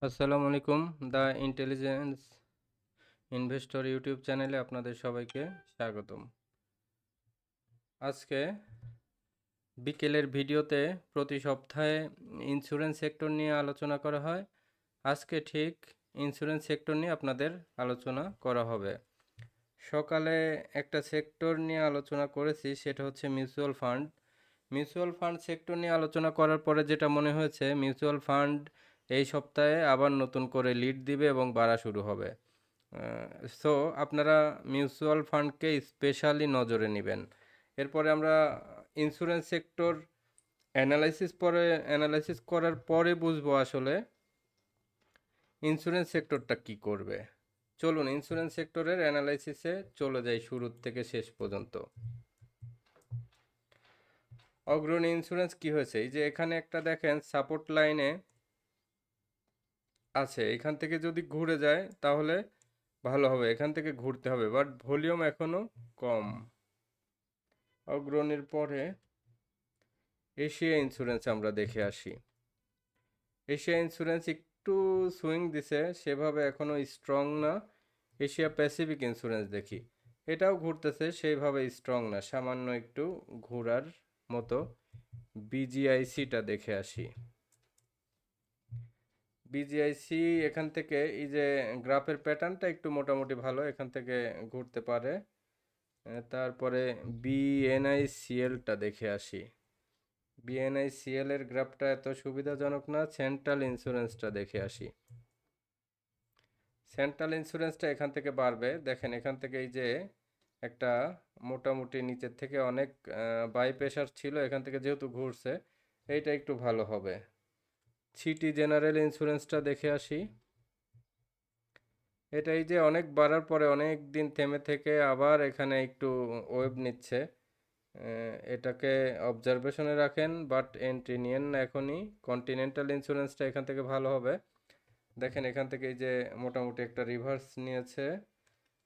আসসালামু আলাইকুম। The intelligence investor YouTube চ্যানেলে আপনাদের সবাইকে স্বাগতম। আজকে বিকেলের ভিডিওতে প্রতি সপ্তাহে ইন্স্যুরেন্স সেক্টর নিয়ে আলোচনা করা হয়। আজকে ঠিক ইন্স্যুরেন্স সেক্টর নিয়ে আপনাদের আলোচনা করা হবে। সকালে একটা সেক্টর নিয়ে আলোচনা করেছি, সেটা হচ্ছে mutual fund. Mutual fund sector নিয়ে আলোচনা করার পরে যেটা মনে হয়েছে, মিউচুয়াল ফান্ড এই সপ্তাহে আবার নতুন করে লিড দিবে এবং বাড়া শুরু হবে। সো আপনারা মিউচুয়াল ফান্ডকে স্পেশালি নজরে নেবেন। এরপরে আমরা ইন্স্যুরেন্স সেক্টর অ্যানালাইসিস করার পরে বুঝবো আসলে ইন্স্যুরেন্স সেক্টরটা কি করবে। চলুন ইন্স্যুরেন্স সেক্টরের অ্যানালাইসিসে চলে যাই শুরু থেকে শেষ পর্যন্ত। অগ্রণী ইন্স্যুরেন্স কি হয়েছে, এই যে এখানে একটা দেখেন সাপোর্ট লাইনে আছে, এখান থেকে যদি ঘুরে যায় তাহলে ভালো হবে, এখান থেকে ঘুরতে হবে, বাট ভলিউম এখনো কম। অগ্রণীর পরে এশিয়া ইন্স্যুরেন্স আমরা দেখে আসি। এশিয়া ইন্স্যুরেন্স একটু সুইং দিছে, সেভাবে এখনো স্ট্রং না। এশিয়া প্যাসিফিক ইন্স্যুরেন্স দেখি, এটাও ঘুরতেছে, সেইভাবে স্ট্রং না, সামান্য একটু ঘোরার মতো। বিজিআইসিটা দেখে আসি। বিজিআইসি এখান থেকে এই যে গ্রাফের প্যাটার্নটা একটু মোটামুটি ভালো, এখান থেকে ঘুরতে পারে। তারপরে বিএনআইসিএলটা দেখে আসি। বিএনআইসিএল এর গ্রাফটা এত সুবিধাজনক না, সেন্ট্রাল ইন্স্যুরেন্সটা দেখে আসি। সেন্ট্রাল ইন্স্যুরেন্সটা এখান থেকে বাড়বে, দেখেন এখান থেকে এই যে একটা মোটামুটি নিচের থেকে অনেক বাই প্রেশার ছিল, এখান থেকে যেহেতু ঘুরছে এইটা একটু ভালো হবে। সিটি জেনারেল ইন্স্যুরেন্সটা দেখে আসি। এটা এই যে অনেক বাড়ার পরে অনেক দিন থেমে থেকে আবার এখানে একটু ওয়েভ নিচ্ছে, এটাকে অবজারভেশনে রাখেন, বাট এন্ট্রি নিয়েন না এখনই। কন্টিনেন্টাল ইন্স্যুরেন্সটা এখান থেকে ভালো হবে, দেখেন এখান থেকে এই যে মোটামুটি একটা রিভার্স নিয়েছে।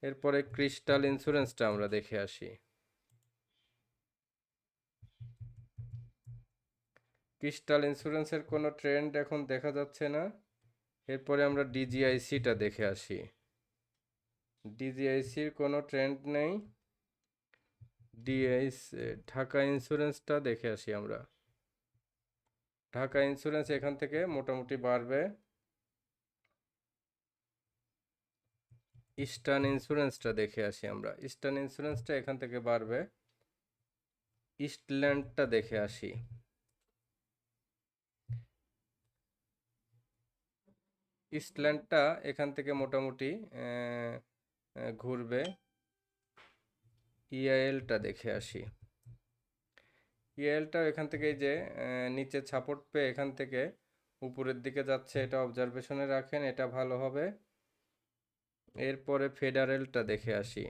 এরপরে ক্রিস্টাল ইন্স্যুরেন্সটা আমরা দেখে আসি। ক্রিস্টাল ইন্স্যুরেন্সের কোনো ট্রেন্ড এখন দেখা যাচ্ছে না। এরপরে আমরা ডিজিআইসিটা দেখে আসি। ডিজিআইসির কোনো ট্রেন্ড নেই। ঢাকা ইন্স্যুরেন্সটা দেখে আসি আমরা। ঢাকা ইন্স্যুরেন্স এখান থেকে মোটামুটি বাড়বে। ইস্টার্ন ইন্স্যুরেন্সটা দেখে আসি আমরা। ইস্টার্ন ইন্স্যুরেন্সটা এখান থেকে বাড়বে। ইস্টল্যান্ডটা দেখে আসি। ইস্টল্যান্ডটা এখান থেকে মোটামুটি ঘুরবে। ইআইএলটা দেখে আসি। ইআইএলটাও এখান থেকে এই যে নিচে সাপোর্ট পেয়ে এখান থেকে উপরের দিকে যাচ্ছে, এটা অবজারভেশনে রাখেন, এটা ভালো হবে। এরপরে ফেডারেলটা দেখে আসি।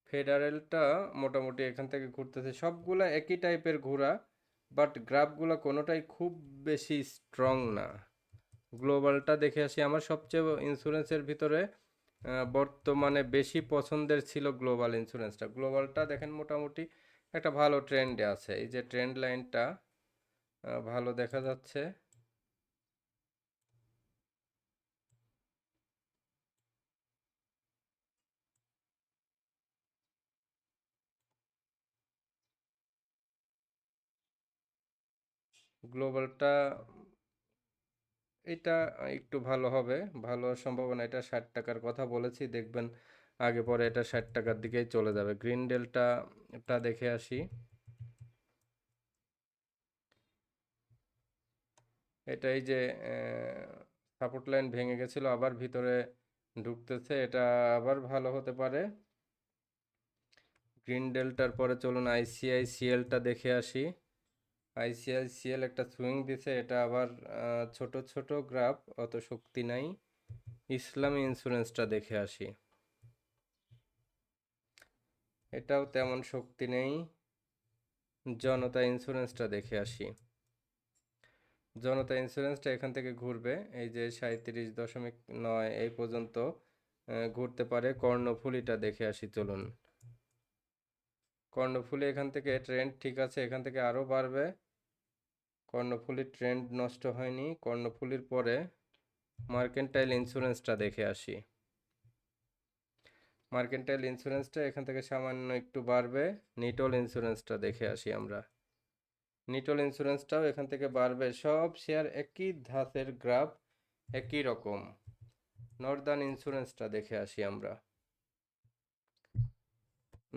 ফেডারেলটা মোটামুটি এখান থেকে ঘুরতেছে, সবগুলা একই টাইপের ঘোরা, বাট গ্রাফগুলো কোনোটাই খুব বেশি স্ট্রং না। গ্লোবালটা দেখে আসি। আমার সবচেয়ে ইন্স্যুরেন্সের ভিতরে বর্তমানে বেশি পছন্দের ছিল গ্লোবাল ইন্স্যুরেন্সটা। গ্লোবালটা দেখেন মোটামুটি একটা ভালো ট্রেন্ডে আছে, এই যে ট্রেন্ড লাইনটা ভালো দেখা যাচ্ছে। গ্লোবালটা এটা একটু ভালো হবে, ভালো সম্ভাবনা। এটা 60 টাকার কথা বলেছি, দেখবেন আগে পরে এটা 60 টাকার দিকেই চলে যাবে। গ্রিন ডেল্টা দেখে আসি। এটা এই যে সাপোর্ট লাইন ভেঙে গেছিল, আবার ভিতরে ঢুকতেছে, এটা আবার ভালো হতে পারে। গ্রিন ডেল্টার পরে চলুন আইসিআইসিএলটা দেখে আসি। আইসিআইসিএল একটা সুইং দিছে, এটা আবার ছোট ছোট গ্রাফ, অত শক্তি নাই। ইসলামী ইন্স্যুরেন্সটা দেখে আসি। এটাও তেমন শক্তি নেই। জনতা ইন্স্যুরেন্সটা দেখে আসি। জনতা ইন্স্যুরেন্সটা এখান থেকে ঘুরবে, এই যে 37.9 এই পর্যন্ত ঘুরতে পারে। কর্ণফুলীটা দেখে আসি চলুন। কর্ণফুলী এখান থেকে ট্রেন্ড ঠিক আছে, এখান থেকে আরও বাড়বে। কর্ণফুলীর ট্রেন্ড নষ্ট হয়নি। কর্ণফুলীর পরে মার্কেন্টাইল ইন্স্যুরেন্সটা দেখে আসি। মার্কেন্টাইল ইন্স্যুরেন্সটা এখান থেকে সামান্য একটু বাড়বে। নিটল ইন্স্যুরেন্সটা দেখে আসি আমরা। নিটল ইন্স্যুরেন্সটাও এখান থেকে বাড়বে। সব শেয়ার একই ধাঁচের গ্রাফ, একই রকম। নর্দার্ন ইন্স্যুরেন্সটা দেখে আসি আমরা।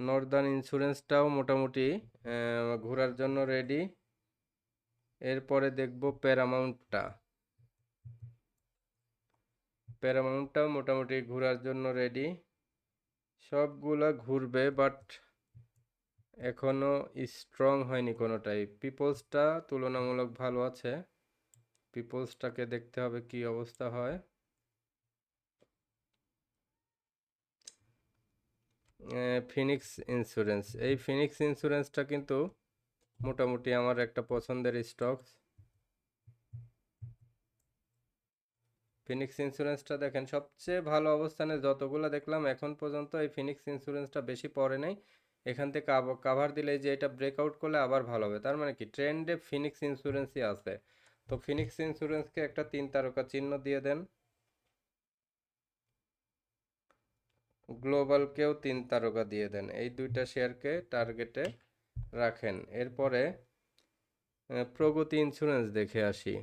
নর্দার্ন ইন্স্যুরেন্সটাও মোটামুটি ঘোরার জন্য রেডি। এরপরে দেখব প্যারামাউন্টটা। প্যারামাউন্টটাও মোটামুটি ঘোরার জন্য রেডি। সবগুলা ঘুরবে, বাট এখনো স্ট্রং হয়নি কোনোটাই। পিপলসটা তুলনামূলক ভালো আছে। পিপলসটাকে দেখতে হবে কি অবস্থা হয়। ফিনিক্স ইন্স্যুরেন্স, এই ফিনিক্স ইন্স্যুরেন্সটা কিন্তু মোটামুটি আমার একটা পছন্দের স্টকস। ফিনিক্স ইন্স্যুরেন্সটা দেখেন সবচেয়ে ভালো অবস্থানে যতগুলো দেখলাম এখন পর্যন্ত এই ফিনিক্স ইন্স্যুরেন্সটা বেশি পড়ে নাই। এখান থেকে কাভার দিলে যে এটা ব্রেকআউট করলে আবার ভালো হবে, তার মানে কি ট্রেন্ডে ফিনিক্স ইন্স্যুরেন্সই আছে। তো ফিনিক্স ইন্স্যুরেন্সকে একটা 3 তারকা চিহ্ন দিয়ে দেন। গ্লোবালকেও 3 তারকা দিয়ে দেন। এই দুইটা শেয়ারকে টার্গেটে রাখেন। এরপরে প্রগতি ইন্স্যুরেন্স দেখে আসি।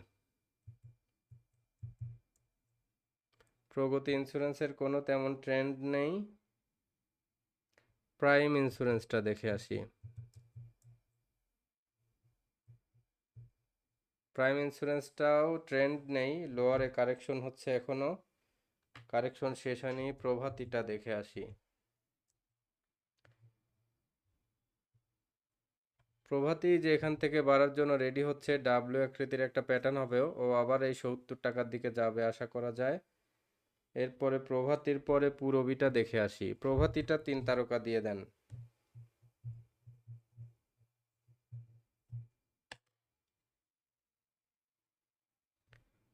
প্রগতি ইন্স্যুরেন্সের কোনো তেমন ট্রেন্ড নেই। প্রাইম ইন্স্যুরেন্সটা দেখে আসি। প্রাইম ইন্স্যুরেন্সটাও ট্রেন্ড নেই, লোয়ারে কারেকশন হচ্ছে এখনো, কারেকশন শেষ হয়নি। প্রভাতিটা দেখে আসি। প্রভাতি যে এখান থেকে বাড়ার জন্য রেডি হচ্ছে, ডাব্লিউ আকৃতির একটা প্যাটার্ন হবে, ও আবার এই 70 টাকার দিকে যাবে আশা করা যায়। এরপরে প্রভাতির পরে পুরবিটা দেখে আসি। প্রভাতিটা 3 তারকা দিয়ে দেন।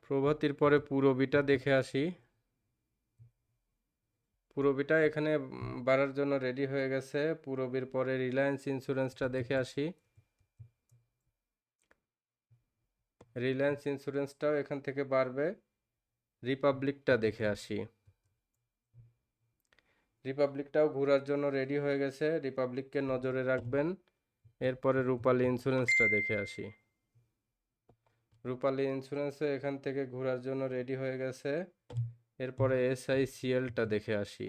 প্রভাতির পরে পুরবিটা দেখে আসি। পুরবিটা এখানে বাড়ার জন্য রেডি হয়ে গেছে। পুরবির পরে রিলায়েন্স ইন্স্যুরেন্সটা দেখে আসি। রিলায়েন্স ইন্স্যুরেন্সটাও এখান থেকে বাড়বে। রিপাবলিকটা দেখে আসি। রিপাবলিকটাও ঘোরার জন্য রেডি হয়ে গেছে, রিপাবলিককে নজরে রাখবেন। এরপরে রূপালী ইন্স্যুরেন্সটা দেখে আসি। রূপালী ইন্স্যুরেন্সও এখান থেকে ঘোরার জন্য রেডি হয়ে গেছে। এরপরে এসআইসিএলটা দেখে আসি।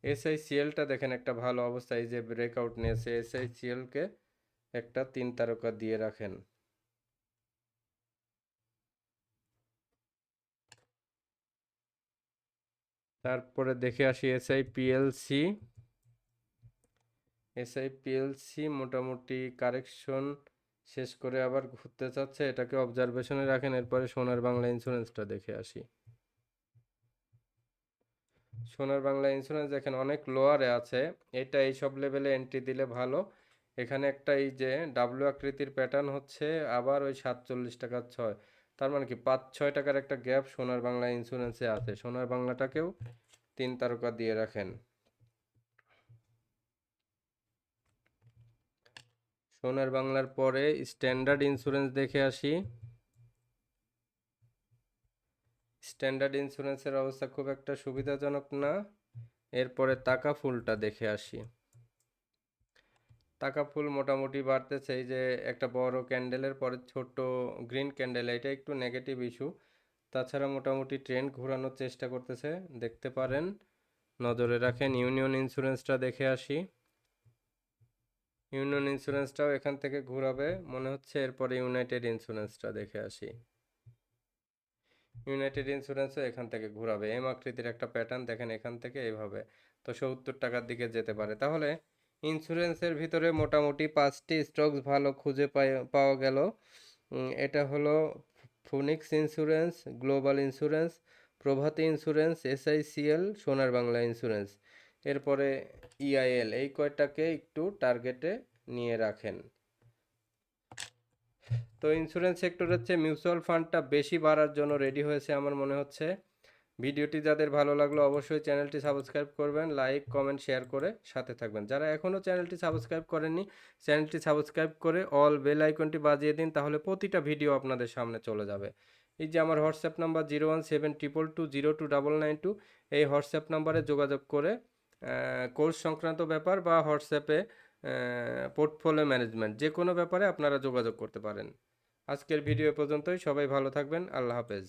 এসআইসিএলটা দেখেন একটা ভালো অবস্থায় যে ব্রেকআউট নিয়েছে। এসআইসিএলকে একটা 3 তারকা দিয়ে রাখেন। তারপরে দেখে আসি এসআইপিএলসি। এসআইপিএলসি মোটামুটি কারেকশন শেষ করে আবার ঘুরতে চাচ্ছে, এটাকে অবজারভেশনে রাখেন। এরপরে সোনার বাংলা ইন্স্যুরেন্সটা দেখে আসি। সোনার বাংলা ইন্স্যুরেন্স দেখেন অনেক লোয়ারে আছে, এটা এইসব লেভেলে এন্ট্রি দিলে ভালো। এখানে একটা এই যে ডাব্লিউ আকৃতির প্যাটার্ন হচ্ছে, আবার ওই 47 টাকা 6, তার মানে কি 5-6 টাকার একটা গ্যাপ সোনার বাংলা ইন্স্যুরেন্সে আছে। সোনার বাংলাটাকেও 3 তারকা দিয়ে রাখেন। সোনার বাংলার পরে স্ট্যান্ডার্ড ইন্স্যুরেন্স দেখে আসি। স্ট্যান্ডার্ড ইন্স্যুরেন্সের অবস্থা খুব একটা সুবিধাজনক না। এরপরে টাকা ফুলটা দেখে আসি। টাকা ফুল মোটামুটি বাড়তেছে, এই যে একটা বড় ক্যান্ডেলের পরে ছোট গ্রিন ক্যান্ডেল, এটা একটু নেগেটিভ ইস্যু। তাছাড়া মোটামুটি ট্রেন্ড ঘোরানোর চেষ্টা করতেছে, দেখতে পারেন, নজরে রাখেন। ইউনিয়ন ইন্স্যুরেন্সটা দেখে আসি। ইউনিয়ন ইন্স্যুরেন্সটাও এখান থেকে ঘোরাবে মনে হচ্ছে। এরপরে ইউনাইটেড ইন্স্যুরেন্সটা দেখে আসি। ইউনাইটেড ইন্স্যুরেন্সও এখান থেকে ঘোরাবে। এম আকৃতির একটা প্যাটার্ন দেখেন এখান থেকে এইভাবে, তো 70 টাকার দিকে যেতে পারে। তাহলে ইন্স্যুরেন্সের ভিতরে মোটামুটি 5টি স্টকস ভালো খুঁজে পাওয়া গেল। এটা হলো ফোনিক্স ইন্স্যুরেন্স, গ্লোবাল ইন্স্যুরেন্স, প্রভাতী ইন্স্যুরেন্স, এসআইসিএল, সোনার বাংলা ইন্স্যুরেন্স। এরপরে ইআইএল, এই কয়টাকে একটু টার্গেটে নিয়ে রাখেন। তো ইন্স্যুরেন্স সেক্টর হচ্ছে মিউচুয়াল ফান্ডটা বেশি বাড়ার জন্য রেডি হয়েছে আমার মনে হচ্ছে। ভিডিওটি যাদের ভালো লাগলো অবশ্যই চ্যানেলটি সাবস্ক্রাইব করবেন, লাইক কমেন্ট শেয়ার করে সাথে থাকবেন। যারা এখনও চ্যানেলটি সাবস্ক্রাইব করেননি চ্যানেলটি সাবস্ক্রাইব করে অল বেল আইকনটি বাজিয়ে দিন, তাহলে প্রতিটা ভিডিও আপনাদের সামনে চলে যাবে। এই যে আমার হোয়াটসঅ্যাপ নাম্বার 01722022992, এই হোয়াটসঅ্যাপ নাম্বারে যোগাযোগ করে কোর্স সংক্রান্ত ব্যাপার বা হোয়াটসঅ্যাপে পোর্টফোলিও ম্যানেজমেন্ট যে কোনো ব্যাপারে আপনারা যোগাযোগ করতে পারেন। আজকের ভিডিও পর্যন্তই, সবাই ভালো থাকবেন, আল্লাহ হাফেজ।